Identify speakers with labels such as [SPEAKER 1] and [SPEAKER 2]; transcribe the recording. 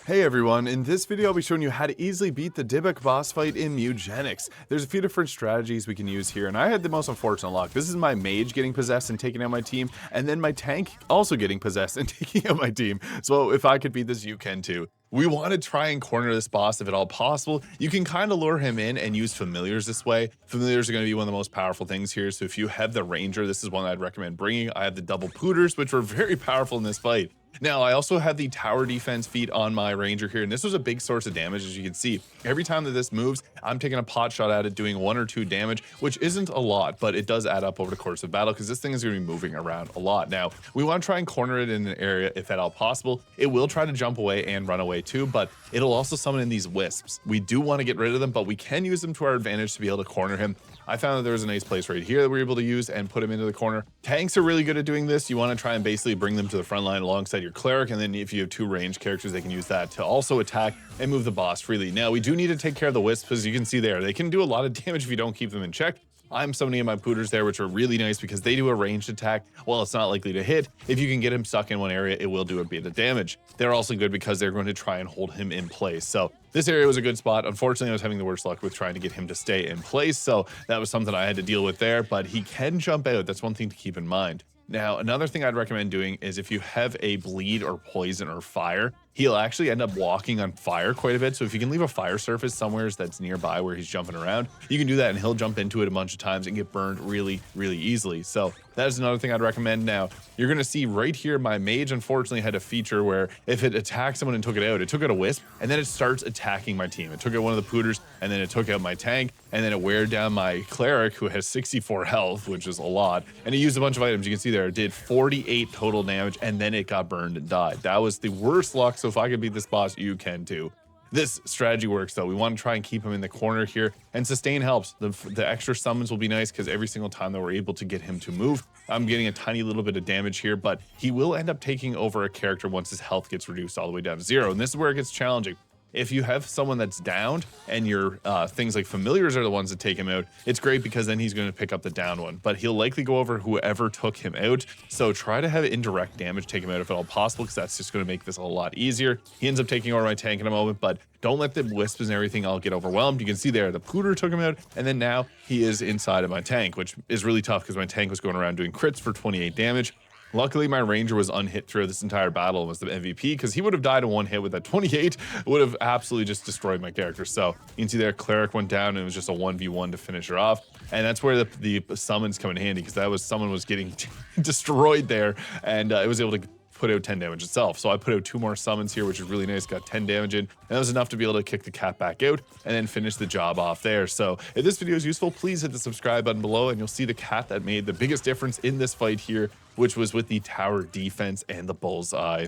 [SPEAKER 1] Hey everyone, in this video I'll be showing you how to easily beat the DYBBUK boss fight in Mewgenics. There's a few different strategies we can use here, and I had the most unfortunate luck. This is my mage getting possessed and taking out my team, and then my tank also getting possessed and taking out my team. So if I could beat this, you can too. We want to try and corner this boss if at all possible. You can kind of lure him in and use familiars this way. Familiars are going to be one of the most powerful things here, so if you have the ranger, this is one I'd recommend bringing. I have the double pooters, which were very powerful in this fight. Now, I also have the tower defense feat on my ranger here, and this was a big source of damage, as you can see. Every time that this moves, I'm taking a pot shot at it, doing 1 or 2 damage, which isn't a lot, but it does add up over the course of battle because this thing is going to be moving around a lot. Now, we want to try and corner it in an area if at all possible. It will try to jump away and run away too, but it'll also summon in these wisps. We do want to get rid of them, but we can use them to our advantage to be able to corner him. I found that there was a nice place right here that we're able to use and put him into the corner. Tanks are really good at doing this. You want to try and basically bring them to the front line alongside your cleric, and then if you have 2 ranged characters, they can use that to also attack and move the boss freely. Now, we do need to take care of the wisps, as you can see there. They can do a lot of damage if you don't keep them in check. I'm summoning in my pooters there, which are really nice because they do a ranged attack. While it's not likely to hit, if you can get him stuck in one area, it will do a bit of damage. They're also good because they're going to try and hold him in place. So this area was a good spot. Unfortunately, I was having the worst luck with trying to get him to stay in place. So that was something I had to deal with there, but he can jump out. That's one thing to keep in mind. Now, another thing I'd recommend doing is if you have a bleed or poison or fire, he'll actually end up walking on fire quite a bit. So if you can leave a fire surface somewhere that's nearby where he's jumping around, you can do that and he'll jump into it a bunch of times and get burned really, really easily. So that is another thing I'd recommend. Now, you're going to see right here, my mage unfortunately had a feature where if it attacked someone and took it out a wisp, and then it starts attacking my team. It took out one of the pooters, and then it took out my tank, and then it weared down my cleric, who has 64 health, which is a lot. And he used a bunch of items. You can see there, it did 48 total damage, and then it got burned and died. That was the worst luck. So if I could beat this boss, you can too. This strategy works though. We want to try and keep him in the corner here, and sustain helps. The extra summons will be nice because every single time that we're able to get him to move, I'm getting a tiny little bit of damage here, but he will end up taking over a character once his health gets reduced all the way down to 0. And this is where it gets challenging. If you have someone that's downed and your things like familiars are the ones that take him out, it's great because then he's going to pick up the down one, but he'll likely go over whoever took him out. So try to have indirect damage take him out if at all possible, because that's just going to make this a lot easier. He ends up taking over my tank in a moment, but don't let the wisps and everything all get overwhelmed. You can see there, the pooter took him out, and then now he is inside of my tank, which is really tough because my tank was going around doing crits for 28 damage. Luckily, my ranger was unhit throughout this entire battle and was the MVP, because he would have died in one hit with that 28, would have absolutely just destroyed my character. So you can see there, cleric went down and it was just a 1v1 to finish her off. And that's where the summons come in handy, because someone was getting destroyed there, and it was able to put out 10 damage itself. So I put out 2 more summons here, which is really nice, got 10 damage in, and that was enough to be able to kick the cat back out and then finish the job off there. So if this video is useful, please hit the subscribe button below, and you'll see the cat that made the biggest difference in this fight here, which was with the tower defense and the bullseye.